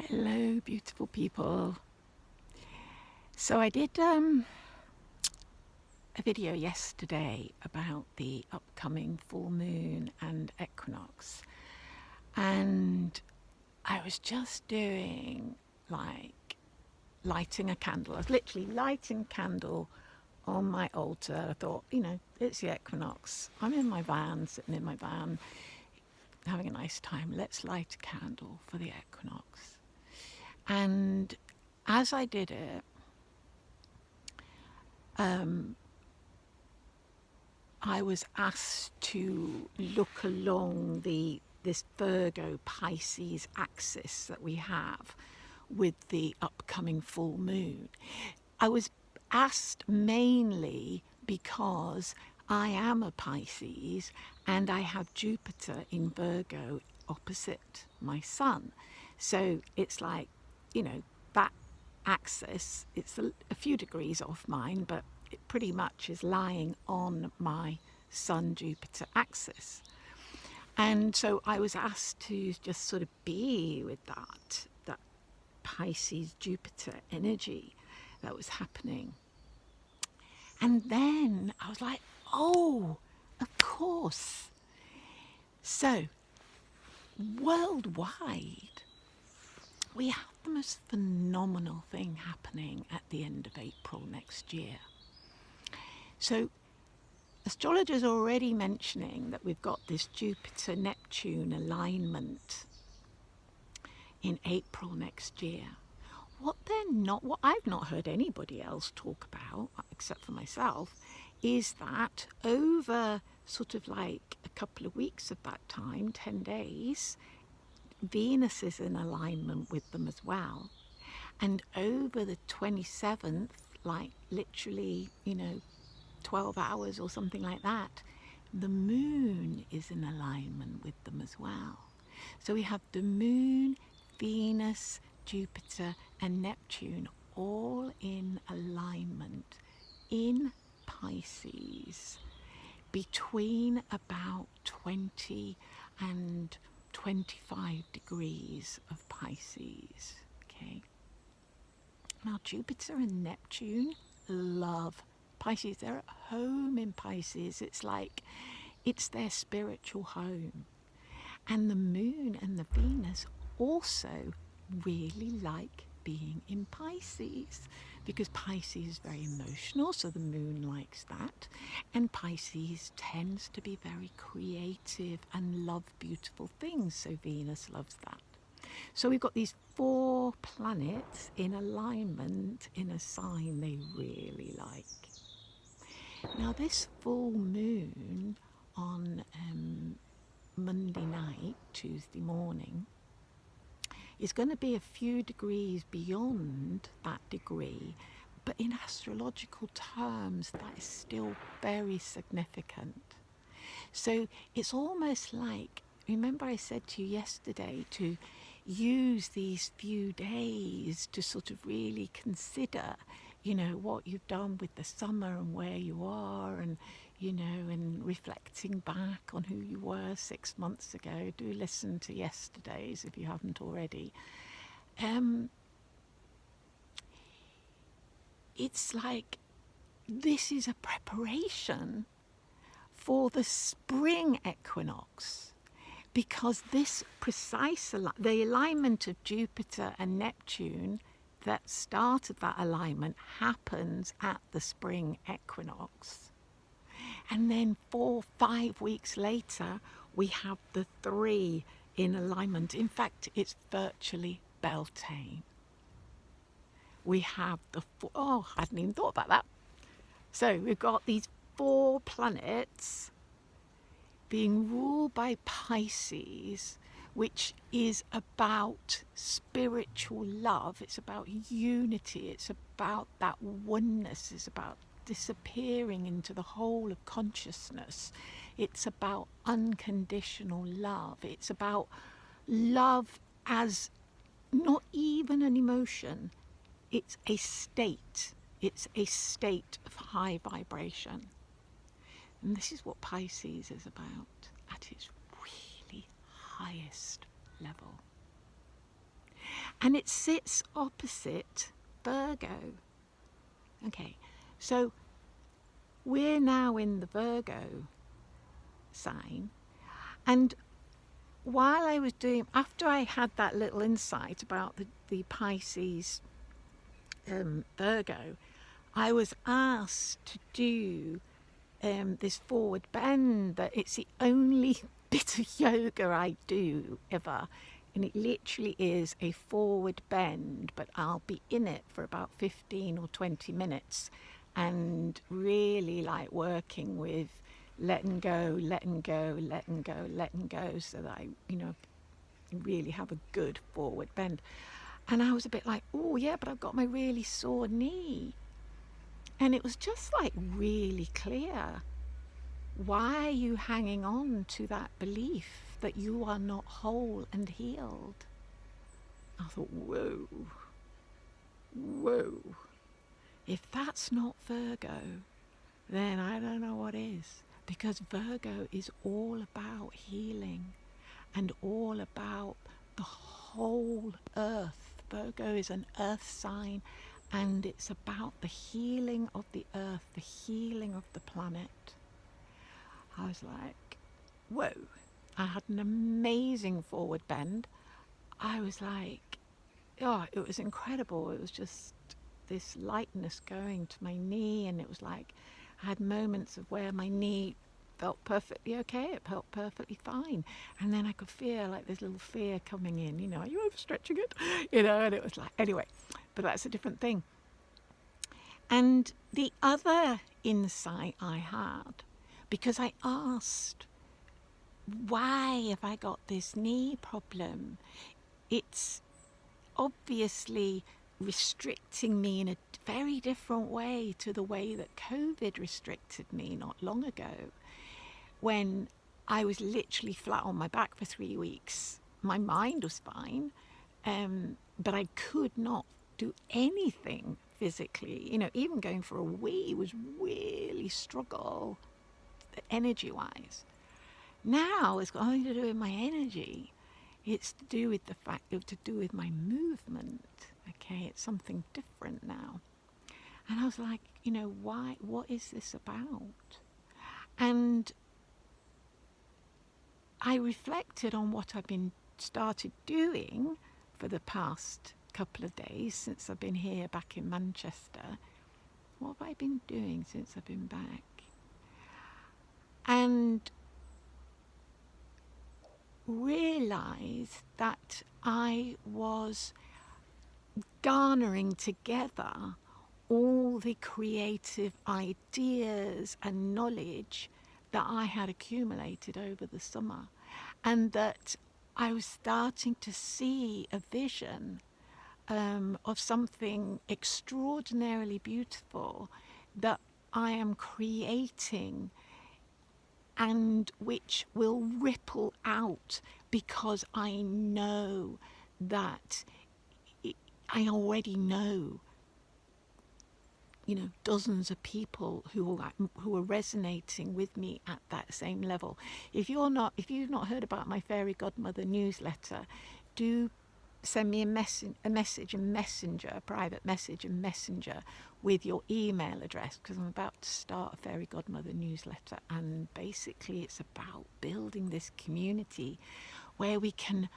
Hello, beautiful people. So I did a video yesterday about the upcoming full moon and equinox, and I was just doing like lighting a candle. I was literally lighting a candle on my altar. I thought, it's the equinox. I'm in my van, sitting in my van, having a nice time. Let's light a candle for the equinox. And as I did it, I was asked to look along this Virgo Pisces axis that we have with the upcoming full moon. I was asked mainly because I am a Pisces and I have Jupiter in Virgo opposite my sun. So it's like, that axis, it's a few degrees off mine, but it pretty much is lying on my Sun Jupiter axis. And so I was asked to just sort of be with that Pisces Jupiter energy that was happening. And then I was like, oh, of course. So worldwide, we have the most phenomenal thing happening at the end of April next year. So astrologers are already mentioning that we've got this Jupiter-Neptune alignment in April next year. What I've not heard anybody else talk about, except for myself, is that over sort of like a couple of weeks of that time, 10 days, Venus is in alignment with them as well. And over the 27th, like literally, 12 hours or something like that, the moon is in alignment with them as well. So we have the moon, Venus, Jupiter and Neptune all in alignment in Pisces between about 20 and 25 degrees of Pisces. Okay. Now Jupiter and Neptune love Pisces. They're at home in Pisces. It's like it's their spiritual home. And the moon and the Venus also really like being in Pisces because Pisces is very emotional, so the moon likes that. And Pisces tends to be very creative and love beautiful things, so Venus loves that. So we've got these 4 planets in alignment in a sign they really like. Now this full moon on Monday night, Tuesday morning, is going to be a few degrees beyond that degree, but in astrological terms that is still very significant. So it's almost like, remember I said to you yesterday to use these few days to sort of really consider, what you've done with the summer and where you are, and and reflecting back on who you were 6 months ago. Do listen to yesterday's if you haven't already. It's like this is a preparation for the spring equinox, because this precise the alignment of Jupiter and Neptune that started that alignment happens at the spring equinox. And then 4-5 weeks later, we have the 3 in alignment. In fact, it's virtually Beltane. We have the 4, I hadn't even thought about that. So we've got these 4 planets being ruled by Pisces, which is about spiritual love. It's about unity. It's about that oneness. It's about disappearing into the whole of consciousness. It's about unconditional love. It's about love as not even an emotion. It's a state. It's a state of high vibration. And this is what Pisces is about at its really highest level. and it sits opposite Virgo. Okay, so we're now in the Virgo sign, and while I was doing, after I had that little insight about the Pisces Virgo, I was asked to do this forward bend. That it's the only bit of yoga I do ever, and it literally is a forward bend, but I'll be in it for about 15 or 20 minutes and really like working with letting go, letting go, letting go, letting go, so that I, really have a good forward bend. And I was a bit like, oh yeah, but I've got my really sore knee. And it was just like really clear. Why are you hanging on to that belief that you are not whole and healed? I thought, whoa. If that's not Virgo, then I don't know what is. Because Virgo is all about healing and all about the whole earth. Virgo is an earth sign, and it's about the healing of the earth, the healing of the planet. I was like, whoa. I had an amazing forward bend. I was like, oh, it was incredible. It was just this lightness going to my knee, and it was like I had moments of where my knee felt perfectly okay, it felt perfectly fine, and then I could feel like this little fear coming in, are you overstretching it? And it was like, anyway, but that's a different thing. And the other insight I had, because I asked, why have I got this knee problem? It's obviously restricting me in a very different way to the way that COVID restricted me not long ago, when I was literally flat on my back for 3 weeks. My mind was fine, but I could not do anything physically. Even going for a wee was really struggle, energy-wise. Now it's got nothing to do with my energy. It's to do with the fact of to do with my movement. Okay, it's something different now. And I was like, why? What is this about? And I reflected on what I've been started doing for the past couple of days since I've been here back in Manchester. What have I been doing since I've been back? And realised that I was garnering together all the creative ideas and knowledge that I had accumulated over the summer, and that I was starting to see a vision of something extraordinarily beautiful that I am creating, and which will ripple out, because I know that I already know, dozens of people who are resonating with me at that same level. If you've not heard about my Fairy Godmother newsletter, do send me a private message in Messenger with your email address, because I'm about to start a Fairy Godmother newsletter, and basically it's about building this community where we can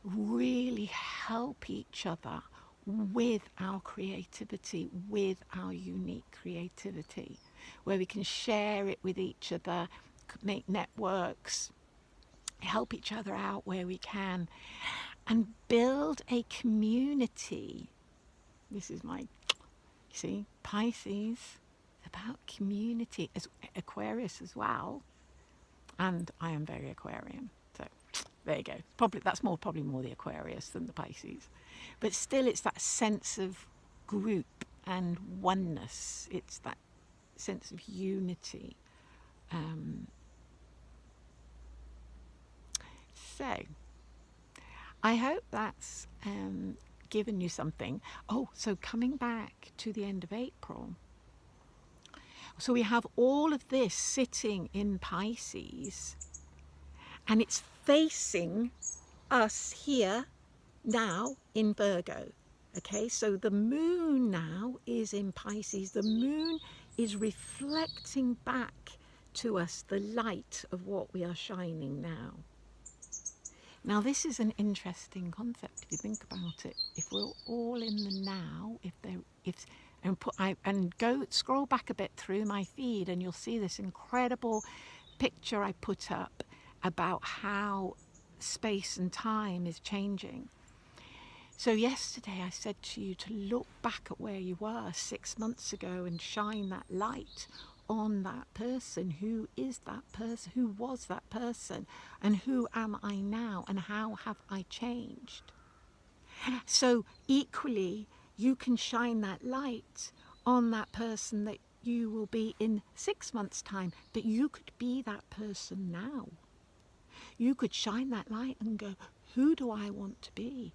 really help each other with our creativity, with our unique creativity, where we can share it with each other, make networks, help each other out where we can, and build a community. This is my, Pisces, it's about community, as Aquarius as well, and I am very Aquarian, so there you go. That's probably more the Aquarius than the Pisces, but still it's that sense of group and oneness. It's that sense of unity. So I hope that's given you something. So coming back to the end of April, so we have all of this sitting in Pisces, and it's facing us here now in Virgo. Okay, so the moon now is in Pisces. The moon is reflecting back to us the light of what we are shining now. Now, this is an interesting concept if you think about it. If we're all in the now, and go scroll back a bit through my feed, and you'll see this incredible picture I put up about how space and time is changing. So yesterday I said to you to look back at where you were 6 months ago and shine that light on that person. Who is that person? Who was that person? And who am I now? And how have I changed? So equally, you can shine that light on that person that you will be in 6 months' time, but you could be that person now. You could shine that light and go, who do I want to be?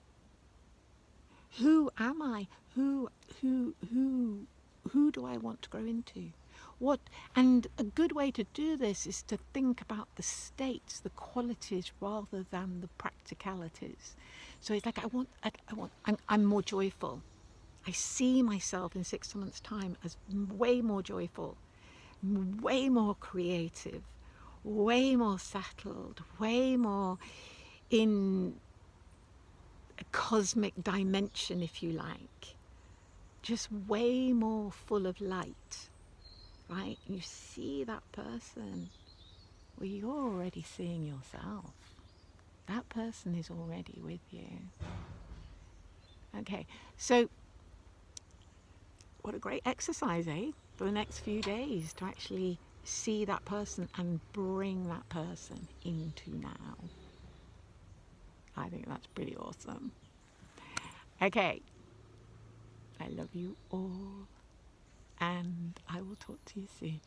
Who am I? Who do I want to grow into? What? And a good way to do this is to think about the states, the qualities, rather than the practicalities. So it's like I'm more joyful. I see myself in 6 months' time as way more joyful, way more creative, way more settled, way more in a cosmic dimension, if you like, just way more full of light, right? You see that person, well, you're already seeing yourself. That person is already with you. Okay, so what a great exercise, eh? For the next few days to actually see that person and bring that person into now. I think that's pretty awesome. Okay, I love you all, and I will talk to you soon.